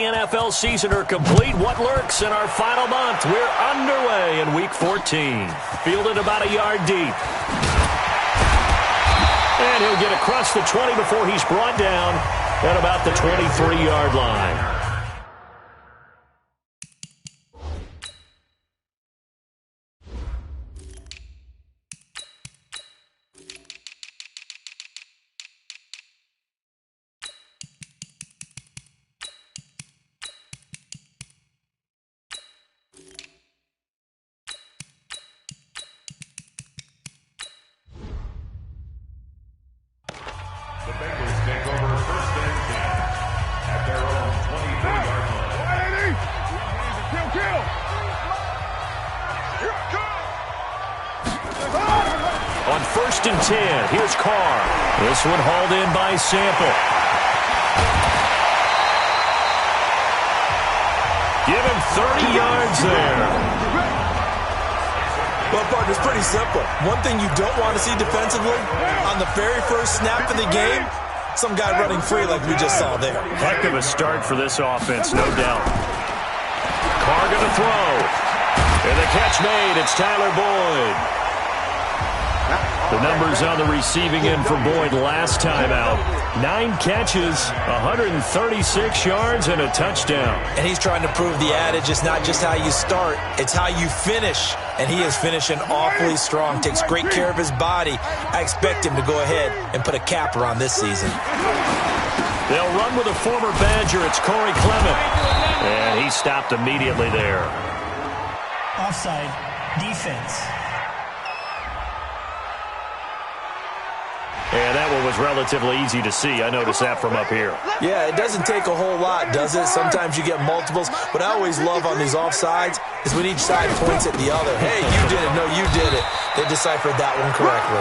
NFL season are complete. What lurks in our final month? We're underway in Week 14. Fielded about a yard deep. And he'll get across the 20 before he's brought down at about the 23-yard line. The Bengals take over first and 10 at their own 23-yard line. Kill! On first and 10, here's Carr. This one hauled in by Sample. Give him 30 yards there. Well, partner, it's pretty simple. One thing you don't want to see defensively, on the very first snap of the game, some guy running free like we just saw there. Heck of a start for this offense, no doubt. Carr going to throw. And the catch made. It's Tyler Boyd. The numbers on the receiving end for Boyd last time out. 9 catches, 136 yards, and a touchdown. And he's trying to prove the adage, it's not just how you start, it's how you finish. And he is finishing awfully strong, takes great care of his body. I expect him to go ahead and put a capper on this season. They'll run with a former Badger. It's Corey Clement. And he stopped immediately there. Offside, defense. And that one was relatively easy to see. I noticed that from up here. Yeah, it doesn't take a whole lot, does it? Sometimes you get multiples. What I always love on these offsides is when each side points at the other. Hey, you did it. No, you did it. They deciphered that one correctly.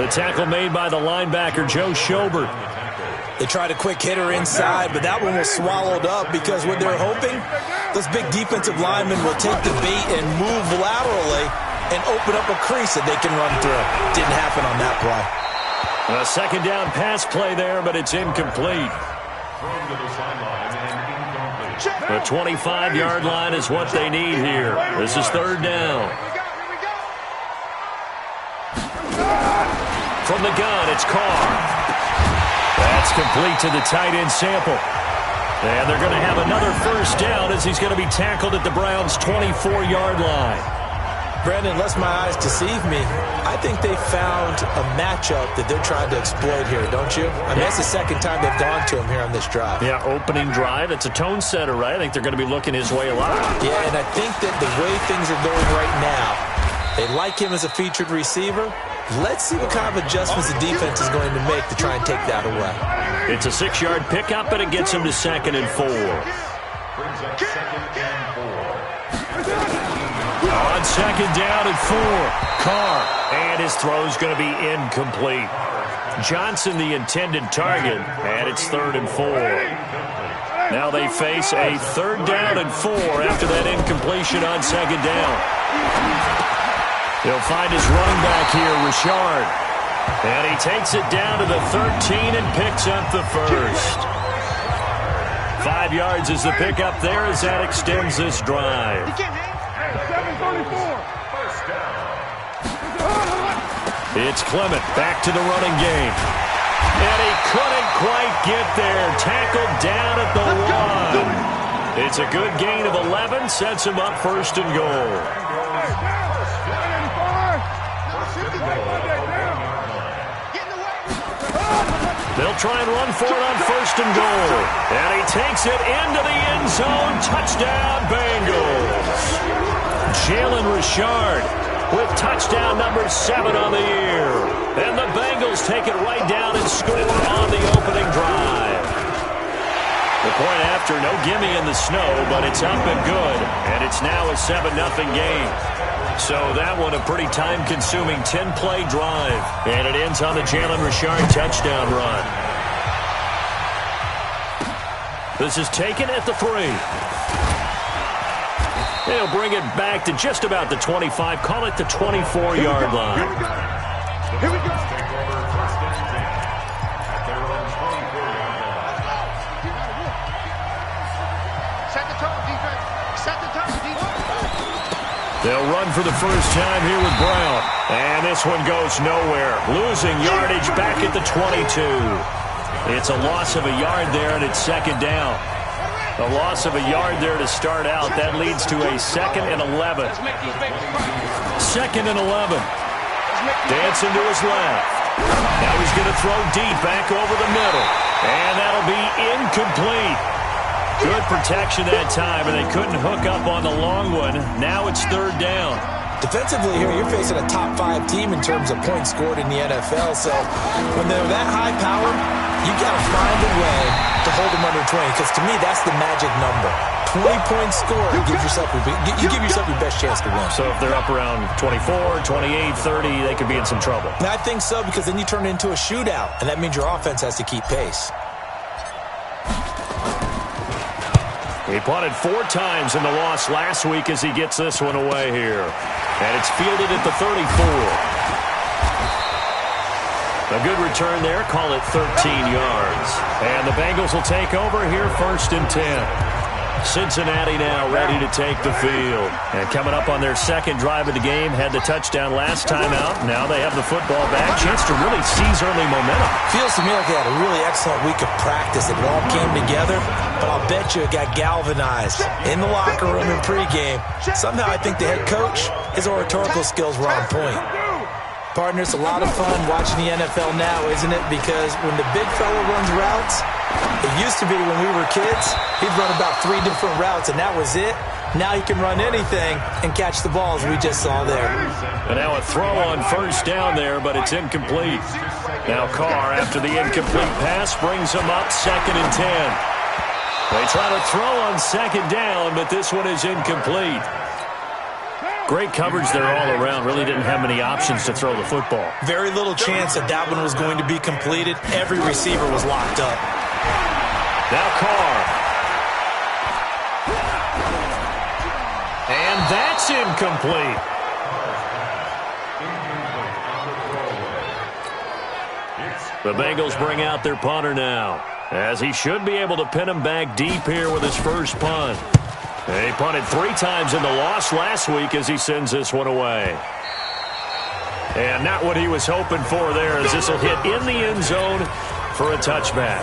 The tackle made by the linebacker, Joe Schobert. They tried a quick hitter inside, but that one was swallowed up because what they're hoping, those big defensive linemen will take the bait and move laterally and open up a crease that they can run through. Didn't happen on that play. A second down pass play there, but it's incomplete. The 25-yard line is what they need here. This is third down. From the gun, it's Carr. That's complete to the tight end Sample. And they're going to have another first down as he's going to be tackled at the Browns' 24-yard line. Brandon, unless my eyes deceive me, I think they found a matchup that they're trying to exploit here, don't you? I mean, that's the second time they've gone to him here on this drive. Yeah, opening drive. It's a tone setter, right? I think they're going to be looking his way a lot. Yeah, and I think that the way things are going right now, they like him as a featured receiver. Let's see what kind of adjustments the defense is going to make to try and take that away. It's a 6-yard pickup, and it gets him to 2nd and 4. Brings up 2nd and 4. On 2nd down and 4, Carr, and his throw's going to be incomplete. Johnson the intended target, and it's 3rd and 4. Now they face a 3rd down and 4 after that incompletion on 2nd down. He'll find his running back here, Richard, and he takes it down to the 13 and picks up the first. 5 yards is the pickup there as that extends this drive. It's Clement back to the running game. And he couldn't quite get there. Tackled down at the 1. It's a good gain of 11. Sets him up 1st and goal. They'll try and run for it on 1st and goal. And he takes it into the end zone. Touchdown, Bengals. Jalen Richard with touchdown number 7 on the year. And the Bengals take it right down and score on the opening drive. The point after, no gimme in the snow, but it's up and good. And it's now a 7-0 game. So that one a pretty time-consuming 10-play drive. And it ends on the Jalen Richard touchdown run. This is taken at the 3. They'll bring it back to just about the 25. Call it the 24-yard line. Here we go. Take over 1st and 10 at their own 24-yard line. They'll run for the first time here with Brown. And this one goes nowhere. Losing yardage back at the 22. It's a loss of a yard there, and it's second down. A loss of a yard there to start out. That leads to a 2nd and 11. 2nd and 11. Dancing to his left. Now he's going to throw deep back over the middle. And that'll be incomplete. Good protection that time, and they couldn't hook up on the long one. Now it's 3rd down. Defensively here, you're facing a top 5 team in terms of points scored in the NFL. So when they're that high powered, you got to find a way to hold them under 20, because to me, that's the magic number. 20 points scored, you give yourself your best chance to win. So if they're up around 24, 28, 30, they could be in some trouble. And I think so, because then you turn it into a shootout, and that means your offense has to keep pace. He punted 4 times in the loss last week as he gets this one away here. And it's fielded at the 34. A good return there. Call it 13 yards. And the Bengals will take over here 1st and 10. Cincinnati now ready to take the field. And coming up on their 2nd drive of the game, had the touchdown last time out. Now they have the football back. Chance to really seize early momentum. Feels to me like they had a really excellent week of practice. It all came together, but I'll bet you it got galvanized in the locker room in pregame. Somehow I think the head coach, his oratorical skills were on point. Partner, it's a lot of fun watching the NFL now, isn't it? Because when the big fella runs routes, it used to be when we were kids, he'd run about 3 different routes, and that was it. Now he can run anything and catch the balls we just saw there. And now a throw on 1st down there, but it's incomplete. Now Carr, after the incomplete pass, brings him up 2nd and 10. They try to throw on 2nd down, but this one is incomplete. Great coverage there all around. Really didn't have many options to throw the football. Very little chance that that one was going to be completed. Every receiver was locked up. Now Carr. And that's incomplete. The Bengals bring out their punter now, as he should be able to pin him back deep here with his first punt. He punted 3 times in the loss last week as he sends this one away. And not what he was hoping for there, as this will hit in the end zone for a touchback.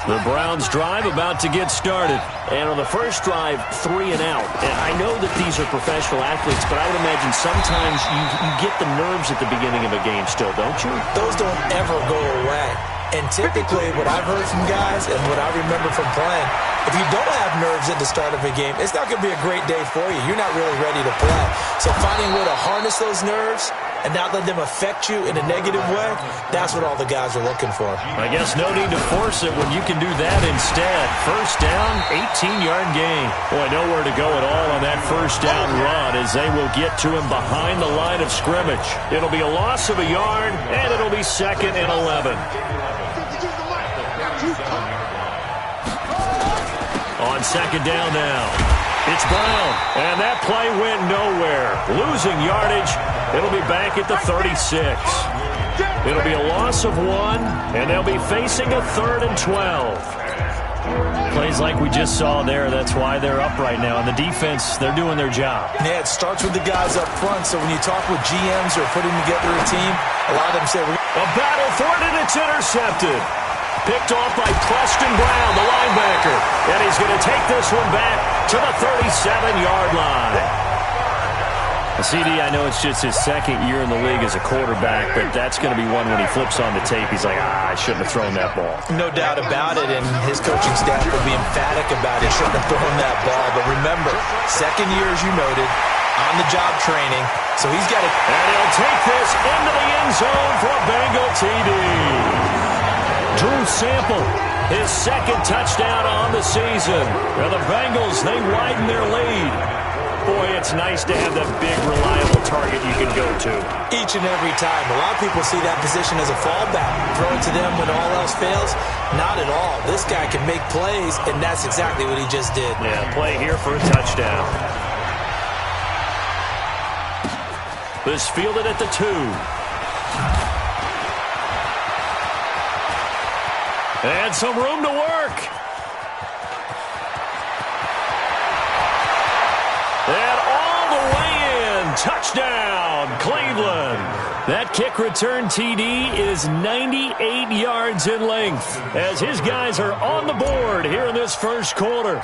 The Browns drive about to get started. And on the first drive, 3 and out. And I know that these are professional athletes, but I would imagine sometimes you get the nerves at the beginning of a game still, don't you? Those don't ever go away. And typically, what I've heard from guys and what I remember from playing, if you don't have nerves at the start of a game, it's not going to be a great day for you. You're not really ready to play. So finding a way to harness those nerves and not let them affect you in a negative way, that's what all the guys are looking for. I guess no need to force it when you can do that instead. First down, 18-yard gain. Boy, nowhere to go at all on that first down run, as they will get to him behind the line of scrimmage. It'll be a loss of a yard, and it'll be 2nd and 11. On 2nd down now, it's Brown, and that play went nowhere. Losing yardage, it'll be back at the 36. It'll be a loss of 1, and they'll be facing a 3rd and 12. Plays like we just saw there, that's why they're up right now. And the defense, they're doing their job. Yeah, it starts with the guys up front, so when you talk with GMs who are putting together a team, a lot of them say, a battle for it, and it's intercepted. Picked off by Preston Brown, the linebacker. And he's going to take this one back to the 37-yard line. CD, I know it's just his 2nd year in the league as a quarterback, but that's going to be one when he flips on the tape. He's like, I shouldn't have thrown that ball. No doubt about it, and his coaching staff will be emphatic about it. Shouldn't have thrown that ball. But remember, 2nd year, as you noted, on-the-job training. So he's got to... And he'll take this into the end zone for a Bengal TD. Drew Sample, his 2nd touchdown on the season. Now the Bengals, they widen their lead. Boy, it's nice to have that big, reliable target you can go to. Each and every time. A lot of people see that position as a fallback. Throw it to them when all else fails. Not at all. This guy can make plays, and that's exactly what he just did. Yeah, play here for a touchdown. This fielded at the 2. And some room to work. And all the way touchdown, Cleveland. That kick return TD is 98 yards in length as his guys are on the board here in this first quarter.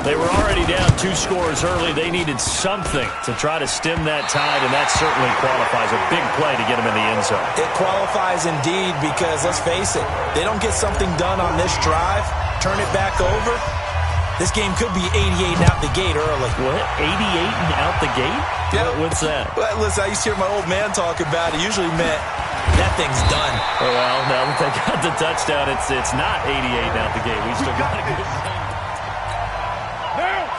They were already down 2 scores early. They needed something to try to stem that tide, and that certainly qualifies. A big play to get them in the end zone. It qualifies indeed because, let's face it, they don't get something done on this drive, turn it back over, this game could be 88 and out the gate early. What? 88 and out the gate? Yeah. What's that? Well, listen, I used to hear my old man talk about it. Usually meant that thing's done. Well, now that they got the touchdown, it's not 88 and out the gate. We still got a good.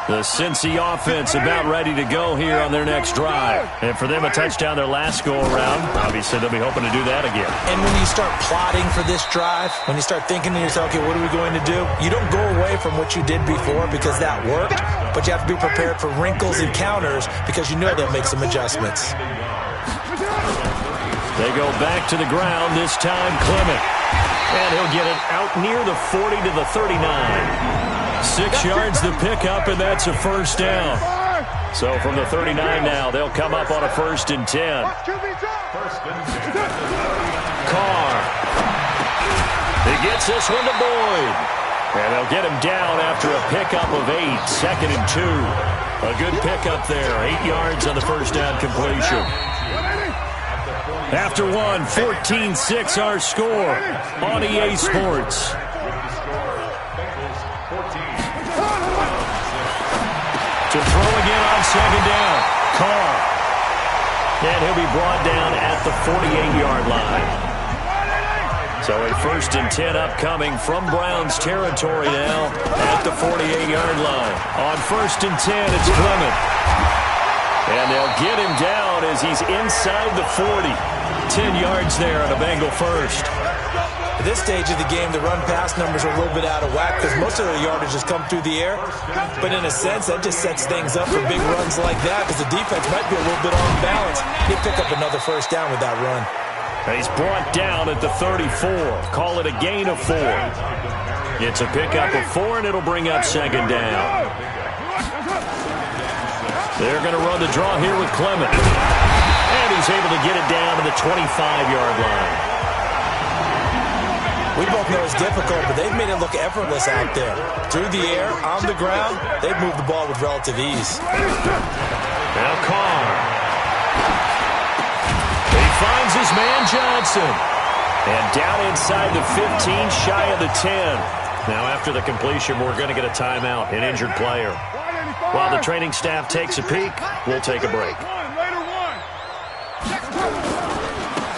The Cincy offense about ready to go here on their next drive. And for them, a touchdown their last go-around. Obviously, they'll be hoping to do that again. And when you start plotting for this drive, when you start thinking to yourself, okay, what are we going to do? You don't go away from what you did before because that worked, but you have to be prepared for wrinkles and counters because you know they'll make some adjustments. They go back to the ground, this time Clement. And he'll get it out near the 40 to the 39. 6 yards the pickup, and that's a first down. So from the 39 now, they'll come up on a 1st and 10. Carr. He gets this one to Boyd. And they'll get him down after a pickup of 8, 2nd and 2. A good pickup there, 8 yards on the first down completion. After one, 14-6 our score on EA Sports. To throw again on 2nd down. Carr. And he'll be brought down at the 48-yard line. So a 1st and 10 upcoming from Browns territory now at the 48-yard line. On 1st and 10, it's Clement. And they'll get him down as he's inside the 40. 10 yards there on a Bengal first. At this stage of the game, the run-pass numbers are a little bit out of whack because most of the yardage has come through the air. But in a sense, that just sets things up for big runs like that because the defense might be a little bit off balance. They pick up another first down with that run. He's brought down at the 34. Call it a gain of 4. It's a pickup of 4, and it'll bring up 2nd down. They're going to run the draw here with Clement. And he's able to get it down to the 25-yard line. We both know it's difficult, but they've made it look effortless out there. Through the air, on the ground, they've moved the ball with relative ease. Now Carr. He finds his man Johnson. And down inside the 15, shy of the 10. Now after the completion, we're going to get a timeout, an injured player. While the training staff takes a peek, we'll take a break.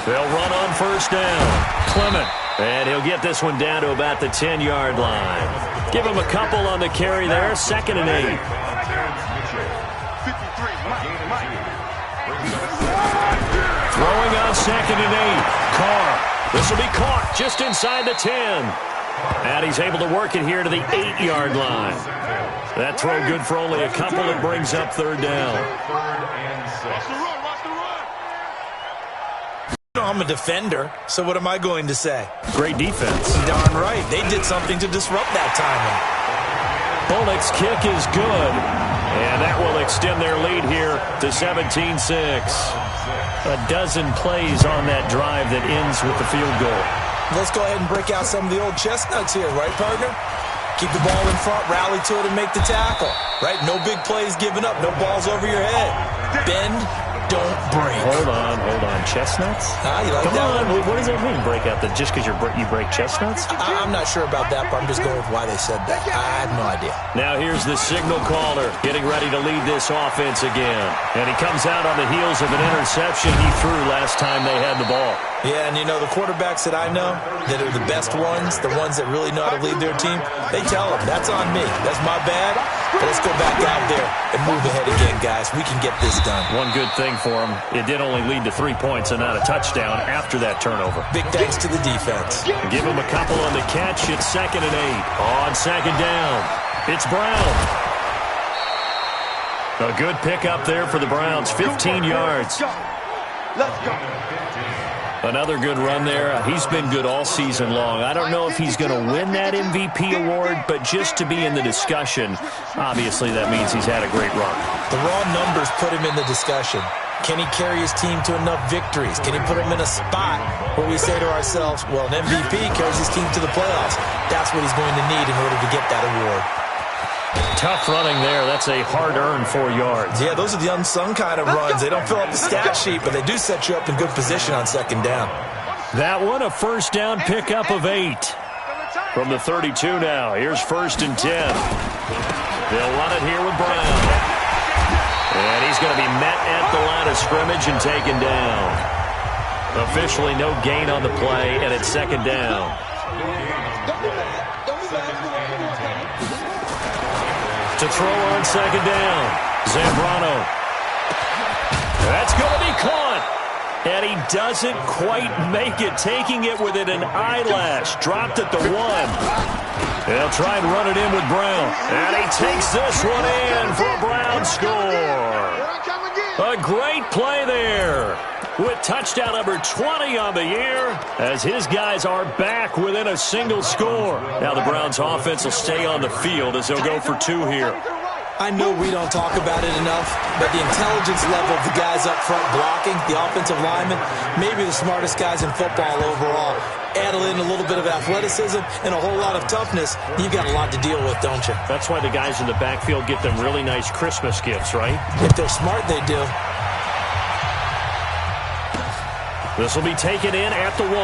They'll run on 1st down. Clement. And he'll get this one down to about the 10-yard line. Give him a couple on the carry there. 2nd and 8. Throwing on 2nd and 8. Carr. This will be caught just inside the 10. And he's able to work it here to the 8-yard line. That throw good for only a couple. It brings up 3rd down. I'm a defender, so what am I going to say? Great defense. Darn right. They did something to disrupt that timing. Bullock's kick is good. And that will extend their lead here to 17-6. A dozen plays on that drive that ends with the field goal. Let's go ahead and break out some of the old chestnuts here, right, partner? Keep the ball in front, rally to it, and make the tackle. Right? No big plays given up. No balls over your head. Bend, don't break. Hold on. Chestnuts? You like Come that on. one? What does that mean, break out? Just because you break chestnuts? I'm not sure about that, but I'm just going with why they said that. I have no idea. Now here's the signal caller getting ready to lead this offense again. And he comes out on the heels of an interception he threw last time they had the ball. Yeah, and you know, the quarterbacks that I know that are the best ones, the ones that really know how to lead their team, they tell them, that's on me. That's my bad. But let's go back out there and move ahead again, guys. We can get this done. One good thing for him, it did only lead to 3 points and not a touchdown after that turnover. Big thanks to the defense. Give him a couple on the catch. It's 2nd and 8. On 2nd down, it's Brown. A good pickup there for the Browns, 15 yards. Let's go. Another good run there. He's been good all season long. I don't know if he's going to win that MVP award, but just to be in the discussion, obviously that means he's had a great run. The raw numbers put him in the discussion. Can he carry his team to enough victories? Can he put him in a spot where we say to ourselves, well, an MVP carries his team to the playoffs. That's what he's going to need in order to get that award. Tough running there. That's a hard-earned 4 yards. Yeah, those are the unsung kind of runs. They don't fill up the stat sheet, but they do set you up in good position on second down. That one, a first down pickup of 8. From the 32 now, here's 1st and 10. They'll run it here with Brown. And he's going to be met at the line of scrimmage and taken down. Officially no gain on the play, and it's second down. To throw on second down, Zambrano. That's going to be caught. And he doesn't quite make it, taking it within an eyelash. Dropped at the 1. They'll try and run it in with Brown. And he takes this one in for a Brown score. A great play there with touchdown number 20 on the year as his guys are back within a single score. Now the Browns offense will stay on the field as they'll go for 2 here. I know we don't talk about it enough, but the intelligence level of the guys up front blocking, the offensive linemen, maybe the smartest guys in football overall. Add in a little bit of athleticism and a whole lot of toughness, you've got a lot to deal with, don't you? That's why the guys in the backfield get them really nice Christmas gifts, right? If they're smart, they do. This will be taken in at the 1.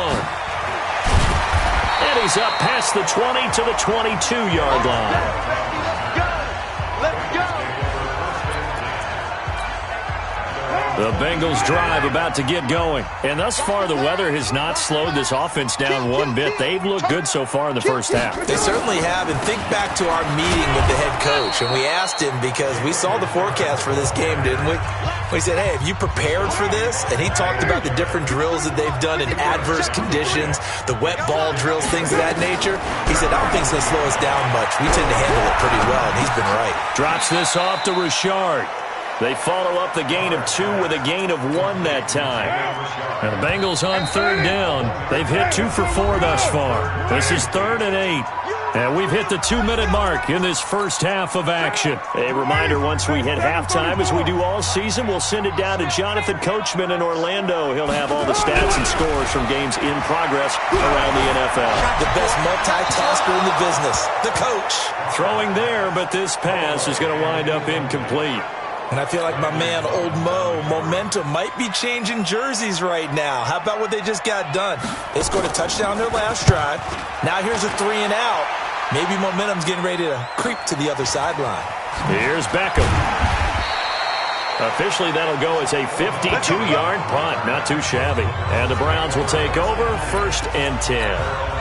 And he's up past the 20 to the 22-yard line. The Bengals drive about to get going. And thus far, the weather has not slowed this offense down one bit. They've looked good so far in the first half. They certainly have. And think back to our meeting with the head coach. And we asked him because we saw the forecast for this game, didn't we? We said, hey, have you prepared for this? And he talked about the different drills that they've done in adverse conditions, the wet ball drills, things of that nature. He said, I don't think it's going to slow us down much. We tend to handle it pretty well, and he's been right. Drops this off to Richard. They follow up the gain of 2 with a gain of 1 that time. And the Bengals on 3rd down. They've hit 2 for 4 thus far. This is 3rd and 8. And we've hit the 2-minute mark in this first half of action. A reminder, once we hit halftime, as we do all season, we'll send it down to Jonathan Coachman in Orlando. He'll have all the stats and scores from games in progress around the NFL. The best multitasker in the business, the coach. Throwing there, but this pass is going to wind up incomplete. And I feel like my man, Old Mo, momentum might be changing jerseys right now. How about what they just got done? They scored a touchdown their last drive. Now here's a 3 and out. Maybe momentum's getting ready to creep to the other sideline. Here's Beckham. Officially, that'll go as a 52-yard punt. Not too shabby. And the Browns will take over 1st and 10.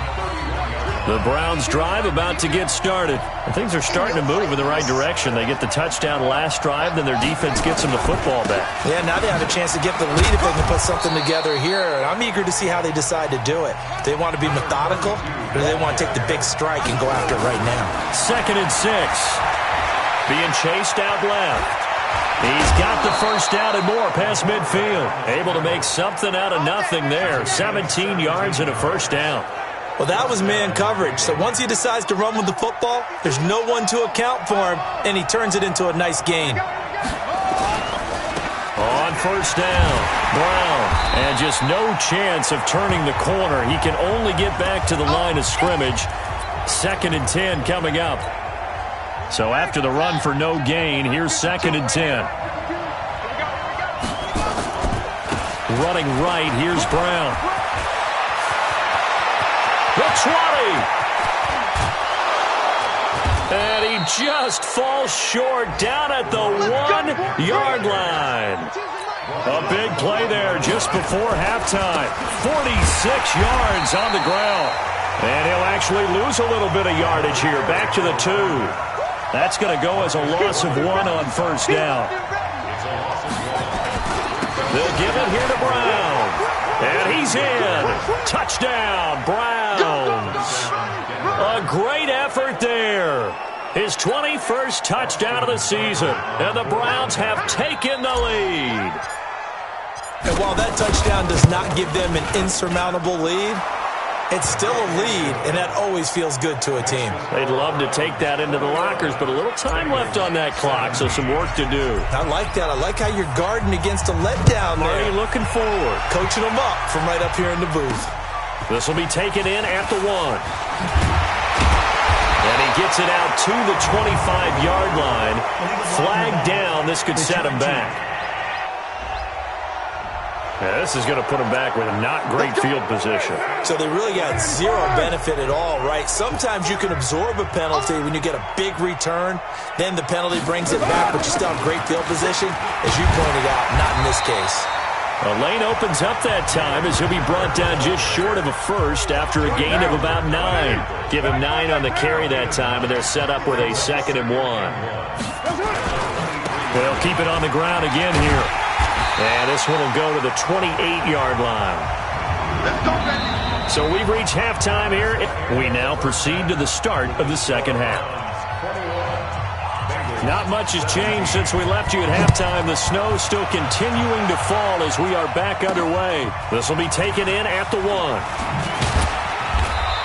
The Browns drive about to get started. And things are starting to move in the right direction. They get the touchdown last drive, then their defense gets them the football back. Yeah, now they have a chance to get the lead if they can put something together here. And I'm eager to see how they decide to do it. Do they want to be methodical, or do they want to take the big strike and go after it right now? 2nd and 6. Being chased out left. He's got the first down and more past midfield. Able to make something out of nothing there. 17 yards and a first down. Well, that was man coverage. So once he decides to run with the football, there's no one to account for him, and he turns it into a nice gain. On first down, Brown. And just no chance of turning the corner. He can only get back to the line of scrimmage. 2nd and 10 coming up. So after the run for no gain, here's 2nd and 10. Running right, here's Brown. The 20. And he just falls short down at the 1-yard line. A big play there just before halftime. 46 yards on the ground. And he'll actually lose a little bit of yardage here. Back to the 2. That's going to go as a loss of 1 on first down. They'll give it here to Brown. And he's in. Touchdown, Browns. A great effort there. His 21st touchdown of the season. And the Browns have taken the lead. And while that touchdown does not give them an insurmountable lead, it's still a lead, and that always feels good to a team. They'd love to take that into the lockers, but a little time left on that clock, so some work to do. I like that. I like how you're guarding against a letdown there. Already looking forward. Coaching them up from right up here in the booth. This will be taken in at the 1. And he gets it out to the 25-yard line. Flag down. This could set him back. Yeah, this is going to put them back with not great field position. So they really got zero benefit at all, right? Sometimes you can absorb a penalty when you get a big return. Then the penalty brings it back, but you still have great field position. As you pointed out, not in this case. The lane opens up that time as he'll be brought down just short of a first after a gain of about 9. Give him 9 on the carry that time, and they're set up with a 2nd and 1. They'll keep it on the ground again here. And this one will go to the 28-yard line. So we've reached halftime here. We now proceed to the start of the second half. Not much has changed since we left you at halftime. The snow still continuing to fall as we are back underway. This will be taken in at the 1.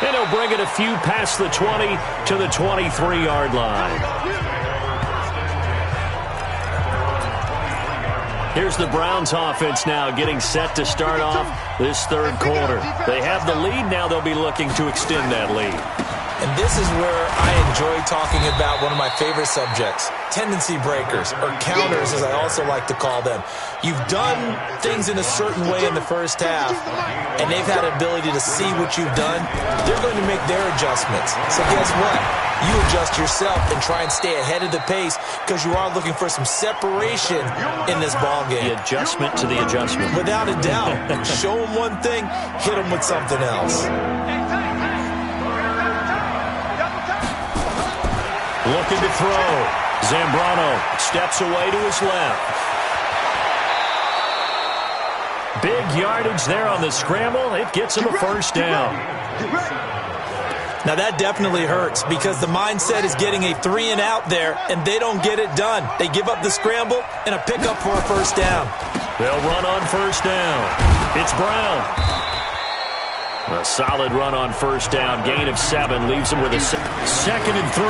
And he'll bring it a few past the 20 to the 23-yard line. Here's the Browns offense now getting set to start off this third quarter. They have the lead. Now they'll be looking to extend that lead. And this is where I enjoy talking about one of my favorite subjects, tendency breakers, or counters as I also like to call them. You've done things in a certain way in the first half, and they've had an ability to see what you've done. They're going to make their adjustments. So guess what? You adjust yourself and try and stay ahead of the pace because you are looking for some separation in this ballgame. The adjustment to the adjustment. Without a doubt. Show them one thing, hit them with something else. Looking to throw. Zambrano steps away to his left. Big yardage there on the scramble. It gets him a first down. Now that definitely hurts because the mindset is getting a 3-and-out there, and they don't get it done. They give up the scramble and a pickup for a first down. They'll run on first down. It's Brown. A solid run on first down. Gain of 7 leaves him with a 2nd and 3.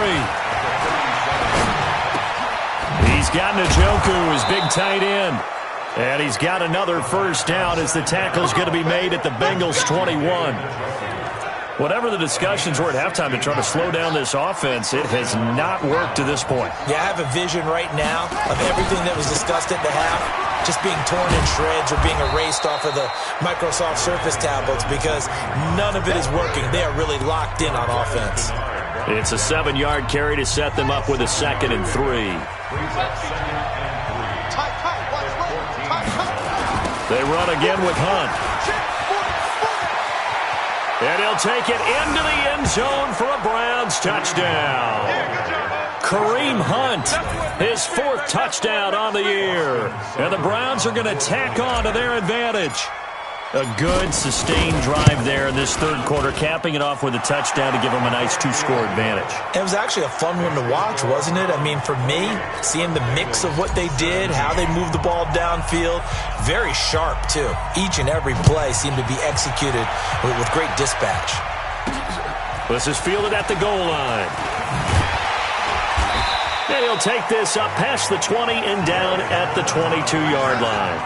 He's got Njoku, his big tight end. And he's got another first down as the tackle's going to be made at the Bengals 21. Whatever the discussions were at halftime to try to slow down this offense, it has not worked to this point. Yeah, I have a vision right now of everything that was discussed at the half just being torn in shreds or being erased off of the Microsoft Surface tablets because none of it is working. They are really locked in on offense. It's a 7-yard carry to set them up with a 2nd and 3. They run again with Hunt. And he'll take it into the end zone for a Browns touchdown. Kareem Hunt, his 4th touchdown on the year. And the Browns are going to tack on to their advantage. A good, sustained drive there in this third quarter, capping it off with a touchdown to give them a nice 2-score advantage. It was actually a fun one to watch, wasn't it? I mean, for me, seeing the mix of what they did, how they moved the ball downfield, very sharp, too. Each and every play seemed to be executed with great dispatch. This is fielded at the goal line. And he'll take this up past the 20 and down at the 22-yard line.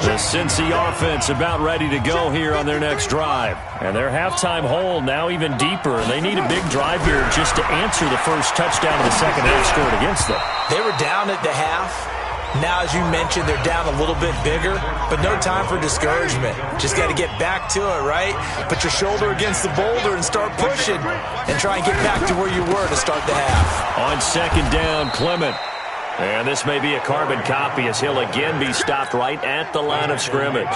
The Cincy offense about ready to go here on their next drive. And their halftime hole now even deeper. And they need a big drive here just to answer the first touchdown of the second half scored against them. They were down at the half. Now, as you mentioned, they're down a little bit bigger, but no time for discouragement. Just got to get back to it, right? Put your shoulder against the boulder and start pushing and try and get back to where you were to start the half. On second down, Clement. And this may be a carbon copy as he'll again be stopped right at the line of scrimmage.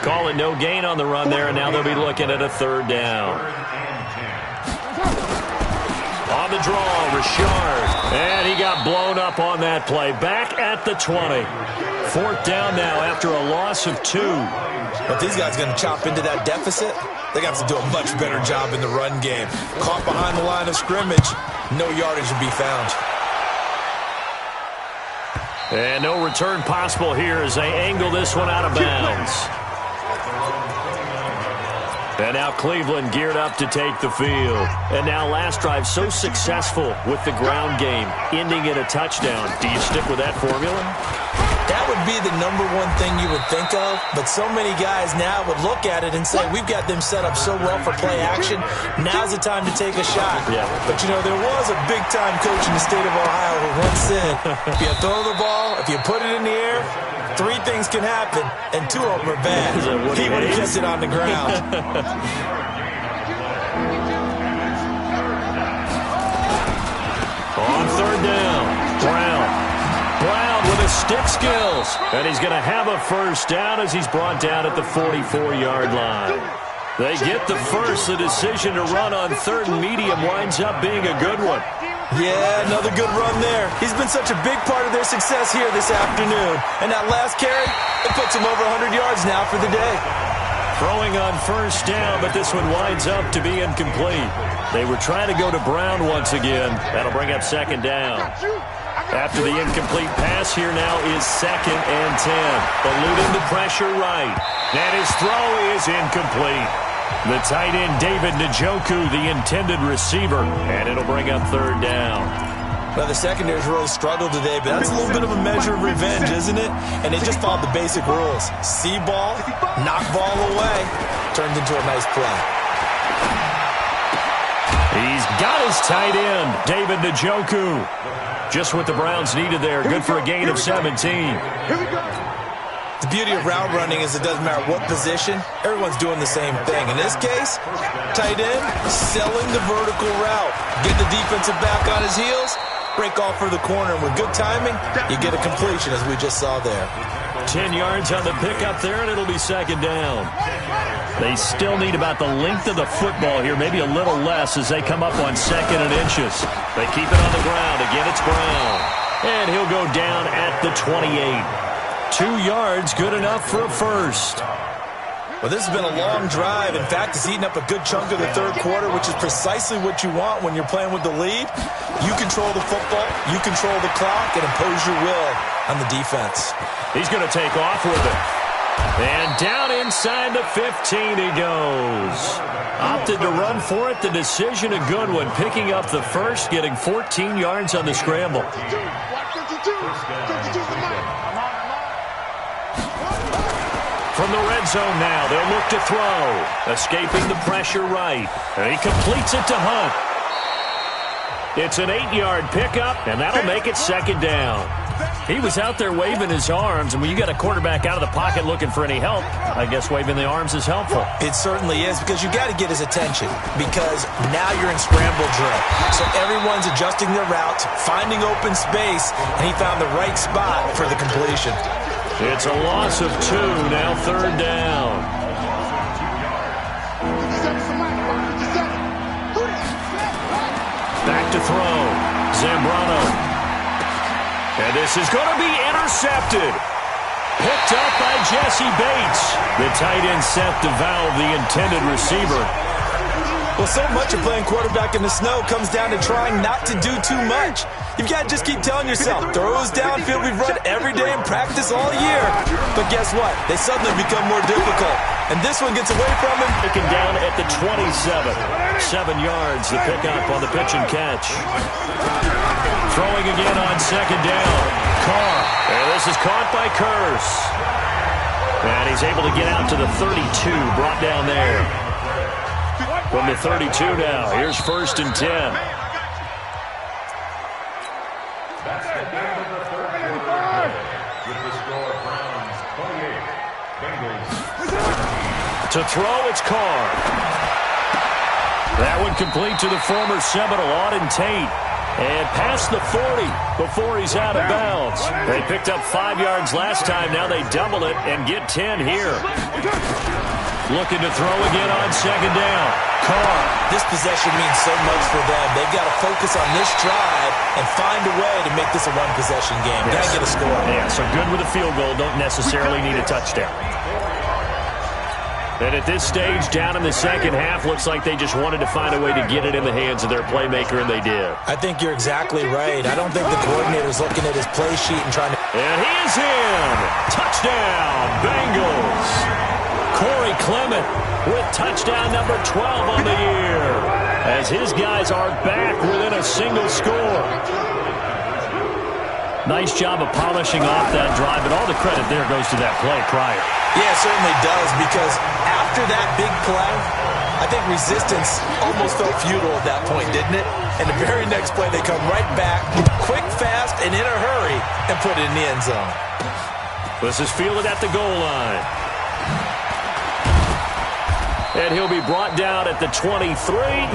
Call it no gain on the run there, and now they'll be looking at a 3rd down. On the draw, Richard. And he got blown up on that play. Back at the 20. 4th down now after a loss of 2. But these guys are going to chop into that deficit. They're going to have to do a much better job in the run game. Caught behind the line of scrimmage, no yardage to be found. And no return possible here as they angle this one out of bounds. And now Cleveland geared up to take the field. And now last drive so successful with the ground game, ending in a touchdown. Do you stick with that formula? That would be the number one thing you would think of, but so many guys now would look at it and say, we've got them set up so well for play action, now's the time to take a shot. Yeah. But, you know, there was a big-time coach in the state of Ohio who once said, if you throw the ball, if you put it in the air, 3 things can happen, and 2 of them are bad. He would have kept it on the ground. On third down, Brown with his stick skills. And he's going to have a first down as he's brought down at the 44-yard line. They get the first. The decision to run on third and medium winds up being a good one. Yeah, another good run there. He's been such a big part of their success here this afternoon. And that last carry, it puts him over 100 yards now for the day. Throwing on first down, but this one winds up to be incomplete. They were trying to go to Brown once again. That'll bring up second down. After the incomplete pass, here now is 2nd and 10. Eluding the pressure right. And his throw is incomplete. The tight end, David Njoku, the intended receiver. And it'll bring up third down. Well, the secondary's really struggled today, but that's a little bit of a measure of revenge, isn't it? And they just followed the basic rules. See ball, knock ball away. Turned into a nice play. He's got his tight end, David Njoku. Just what the Browns needed there. Good for a gain of 17. The beauty of route running is it doesn't matter what position, everyone's doing the same thing. In this case, tight end, selling the vertical route. Get the defensive back on his heels, break off for the corner, and with good timing, you get a completion as we just saw there. 10 yards on the pickup there, and it'll be second down. They still need about the length of the football here, maybe a little less as they come up on 2nd and inches. They keep it on the ground. Again, it's Brown. And he'll go down at the 28. 2 yards, good enough for a first. Well, this has been a long drive. In fact, it's eaten up a good chunk of the third quarter, which is precisely what you want when you're playing with the lead. You control the football, you control the clock, and impose your will on the defense. He's going to take off with it. And down inside the 15 he goes. Opted to run for it. The decision a good one. Picking up the first, getting 14 yards on the scramble. From the red zone now, they'll look to throw. Escaping the pressure right. And he completes it to Hunt. It's an 8-yard pickup, and that'll make it second down. He was out there waving his arms, and when you got a quarterback out of the pocket looking for any help, I guess waving the arms is helpful. It certainly is, because you got to get his attention, because now you're in scramble drill. So everyone's adjusting their routes, finding open space, and he found the right spot for the completion. It's a loss of 2, now third down. Back to throw. Zambrano. And this is going to be intercepted. Picked up by Jesse Bates. The tight end set to valve the intended receiver. Well, so much of playing quarterback in the snow comes down to trying not to do too much. You've got to just keep telling yourself, throws downfield we've run every day in practice all year. But guess what? They suddenly become more difficult. And this one gets away from him. Taken down at the 27. 7 yards, the pickup on the pitch and catch. Throwing again on second down. Carr. And this is caught by Curse. And he's able to get out to the 32, brought down there. From the 32 now, here's 1st and 10. That's the end of the third quarter. With the score, Browns 28, Bengals. To throw, it's Carr. That one complete to the former Seminole, Auden Tate. And past the 40 before he's out of bounds. They picked up 5 yards last time. Now they double it and get 10 here. Looking to throw again on second down. Carr. This possession means so much for them. They've got to focus on this drive and find a way to make this a one-possession game. Got to get a score. Yeah, so good with a field goal. Don't necessarily need a touchdown. And at this stage, down in the second half, looks like they just wanted to find a way to get it in the hands of their playmaker, and they did. I think you're exactly right. I don't think the coordinator's looking at his play sheet and trying to... And he is in. Touchdown, Bengals. Corey Clement with touchdown number 12 on the year, as his guys are back within a single score. Nice job of polishing off that drive, but all the credit there goes to that play prior. Yeah, it certainly does, because after that big play, I think resistance almost felt futile at that point, didn't it? And the very next play, they come right back, quick, fast, and in a hurry, and put it in the end zone. This is fielded at the goal line. And he'll be brought down at the 23,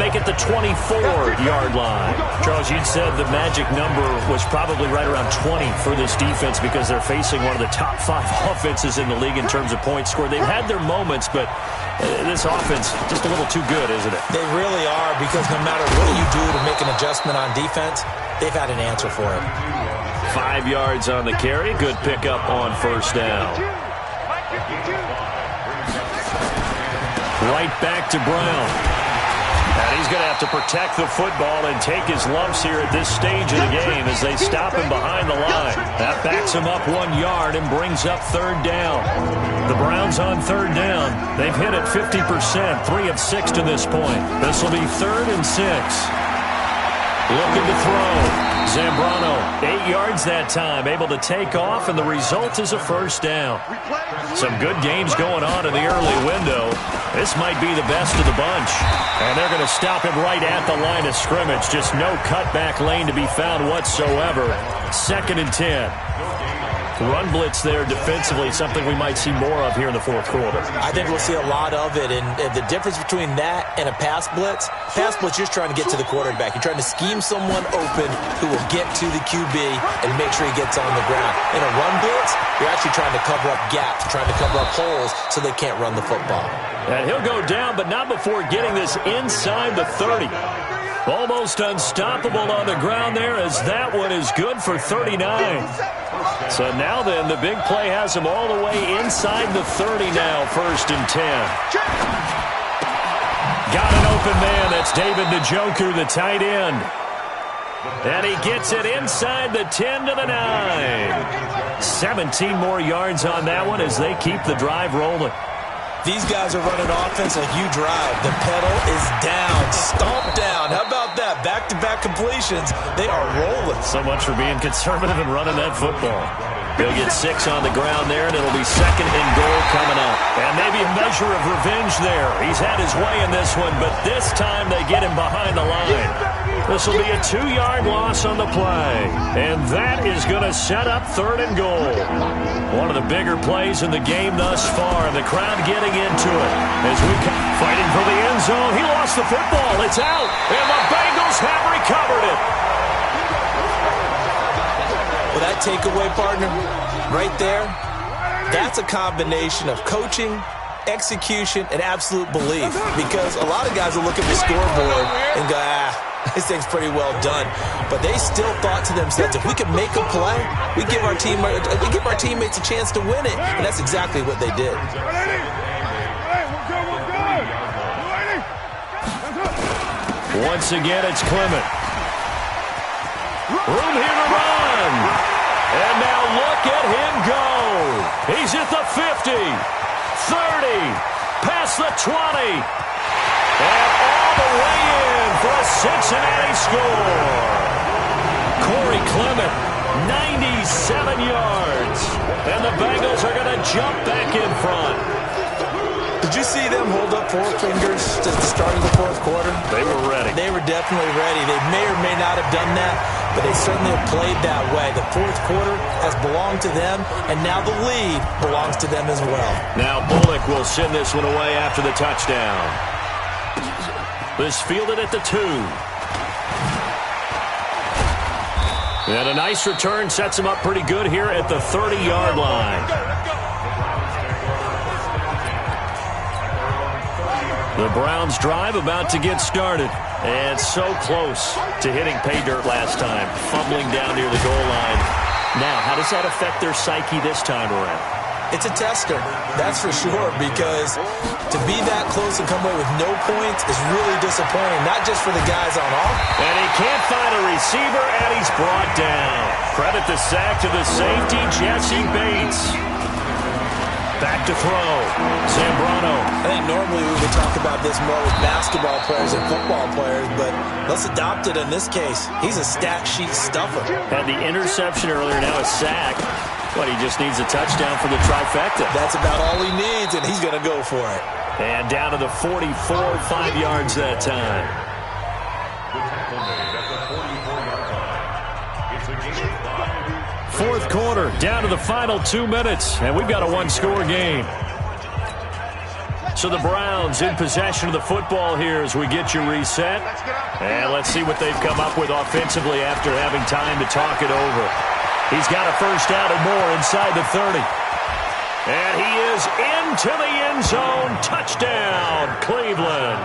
make it the 24-yard line. Charles, you'd said the magic number was probably right around 20 for this defense because they're facing one of the top 5 offenses in the league in terms of points scored. They've had their moments, but this offense just a little too good, isn't it? They really are, because no matter what you do to make an adjustment on defense, they've had an answer for it. 5 yards on the carry. Good pickup on first down. Right back to Brown. And he's going to have to protect the football and take his lumps here at this stage of the game as they stop him behind the line. That backs him up 1 yard and brings up third down. The Browns on third down. They've hit it 50%, 3 of 6 to this point. This will be 3rd and 6. Looking to throw. Zambrano, 8 yards that time, able to take off, and the result is a first down. Some good games going on in the early window. This might be the best of the bunch. And they're going to stop him right at the line of scrimmage. Just no cutback lane to be found whatsoever. 2nd and 10. Run blitz there defensively, something we might see more of here in the fourth quarter. I think we'll see a lot of it, and the difference between that and a pass blitz, you're just trying to get to the quarterback. You're trying to scheme someone open who will get to the QB and make sure he gets on the ground. In a run blitz, you're actually trying to cover up gaps, trying to cover up holes so they can't run the football. And he'll go down, but not before getting this inside the 30. Almost unstoppable on the ground there, as that one is good for 39. So now then, the big play has him all the way inside the 30 now, 1st and 10. Got an open man. That's David Njoku, the tight end. And he gets it inside the 10 to the 9. 17 more yards on that one as they keep the drive rolling. These guys are running offense like you drive. The pedal is down, stomped down. How about that? Back-to-back completions. They are rolling. So much for being conservative and running that football. He'll get 6 on the ground there, and it'll be 2nd and goal coming up. And maybe a measure of revenge there. He's had his way in this one, but this time they get him behind the line. This will be a 2-yard loss on the play. And that is going to set up 3rd and goal. One of the bigger plays in the game thus far. The crowd getting into it. As we fighting for the end zone. He lost the football. It's out. And the Bengals have recovered it. Well, that takeaway, partner, right there, that's a combination of coaching, execution, and absolute belief. Because a lot of guys will look at the scoreboard and go, this thing's pretty well done. But they still thought to themselves, if we can make a play, we give our teammates a chance to win it. And that's exactly what they did. Once again, it's Clement. Room here to run. And now look at him go. He's at the 50, 30, past the 20. And all the way in for a Cincinnati score. Corey Clement, 97 yards. And the Bengals are going to jump back in front. Did you see them hold up 4 fingers at the start of the fourth quarter? They were ready. They were definitely ready. They may or may not have done that, but they certainly have played that way. The fourth quarter has belonged to them, and now the lead belongs to them as well. Now Bullock will send this one away after the touchdown. This fielded at the 2. And a nice return sets him up pretty good here at the 30-yard line. The Browns drive about to get started. And so close to hitting pay dirt last time. Fumbling down near the goal line. Now, how does that affect their psyche this time around? It's a tester, that's for sure, because to be that close and come away with no points is really disappointing, not just for the guys on offense. And he can't find a receiver, and he's brought down. Credit the sack to the safety, Jesse Bates. Back to throw, Zambrano. I think normally we would talk about this more with basketball players and football players, but let's adopt it in this case. He's a stat sheet stuffer. Had the interception earlier, now a sack. But he just needs a touchdown for the trifecta. That's about all he needs, and he's going to go for it. And down to the 44, 5 yards that time. Fourth quarter, down to the final 2 minutes, and we've got a one-score game. So the Browns in possession of the football here as we get you reset. And let's see what they've come up with offensively after having time to talk it over. He's got a first down and more inside the 30. And he is into the end zone. Touchdown, Cleveland.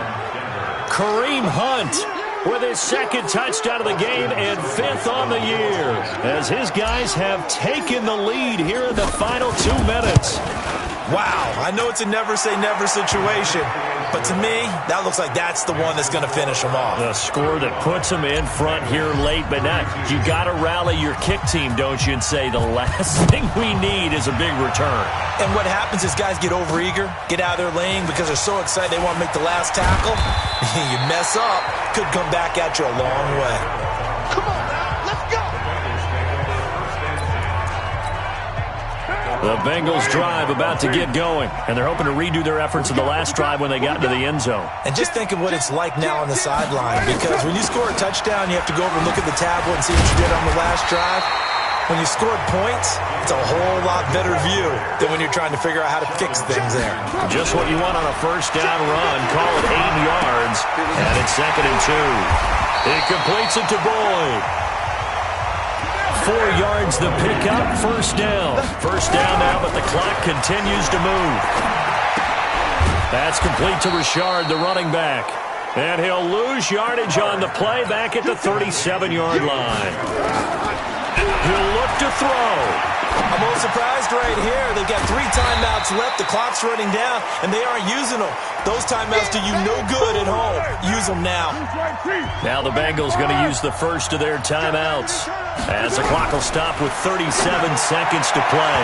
Kareem Hunt with his second touchdown of the game and 5th on the year, as his guys have taken the lead here in the final 2 minutes. Wow, I know it's a never-say-never situation, but to me, that looks like that's the one that's going to finish them off. The score that puts them in front here late, but now you got to rally your kick team, don't you, and say the last thing we need is a big return. And what happens is guys get overeager, get out of their lane because they're so excited they want to make the last tackle. You mess up, could come back at you a long way. Come on now, let's go! The Bengals drive about to get going, and they're hoping to redo their efforts in the last drive when they got into the end zone. And just think of what it's like now on the sideline, because when you score a touchdown, you have to go over and look at the tablet and see what you did on the last drive. When you scored points, it's a whole lot better view than when you're trying to figure out how to fix things there. Just what you want on a first down run. Call it 8 yards, and it's 2nd and 2. It completes it to Boyd. 4 yards the pickup, first down. First down now, but the clock continues to move. That's complete to Richard, the running back. And he'll lose yardage on the play back at the 37-yard line. He'll look to throw. I'm a little surprised right here. They've got 3 timeouts left. The clock's running down, and they aren't using them. Those timeouts do you no good at home. Use them now. Now the Bengals going to use the first of their timeouts, as the clock will stop with 37 seconds to play.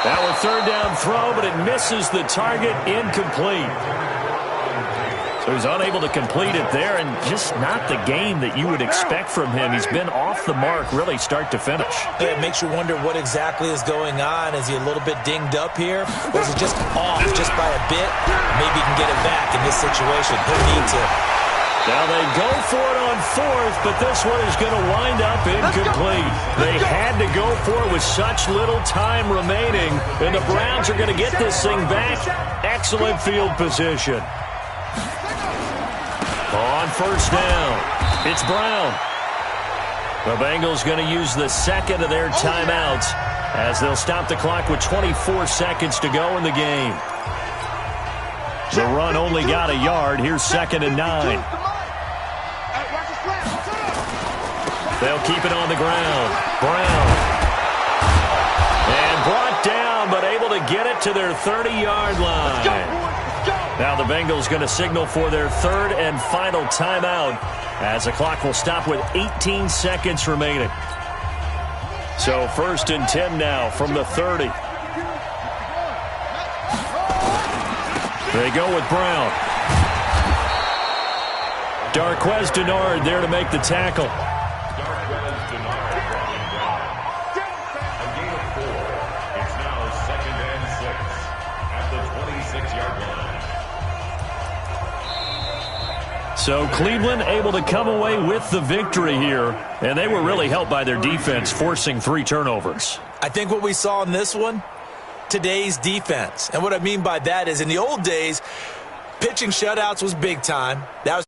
Now a third down throw, but it misses the target, incomplete. So he's unable to complete it there, and just not the game that you would expect from him. He's been off the mark, really, start to finish. Yeah, it makes you wonder what exactly is going on. Is he a little bit dinged up here? Or is it just off just by a bit? Maybe he can get it back in this situation. He'll need to. Now they go for it on 4th, but this one is going to wind up incomplete. They had to go for it with such little time remaining, and the Browns are going to get this thing back. Excellent field position. On first down, it's Brown. The Bengals going to use the second of their timeouts as they'll stop the clock with 24 seconds to go in the game. The run only got a yard. Here's 2nd and 9. They'll keep it on the ground. Brown. And brought down, but able to get it to their 30-yard line. Now the Bengals going to signal for their 3rd and final timeout as the clock will stop with 18 seconds remaining. So 1st and 10 now from the 30. They go with Brown. Darquez Denard there to make the tackle. So Cleveland able to come away with the victory here, and they were really helped by their defense, forcing 3 turnovers. I think what we saw in this one, today's defense. And what I mean by that is in the old days, pitching shutouts was big time. That was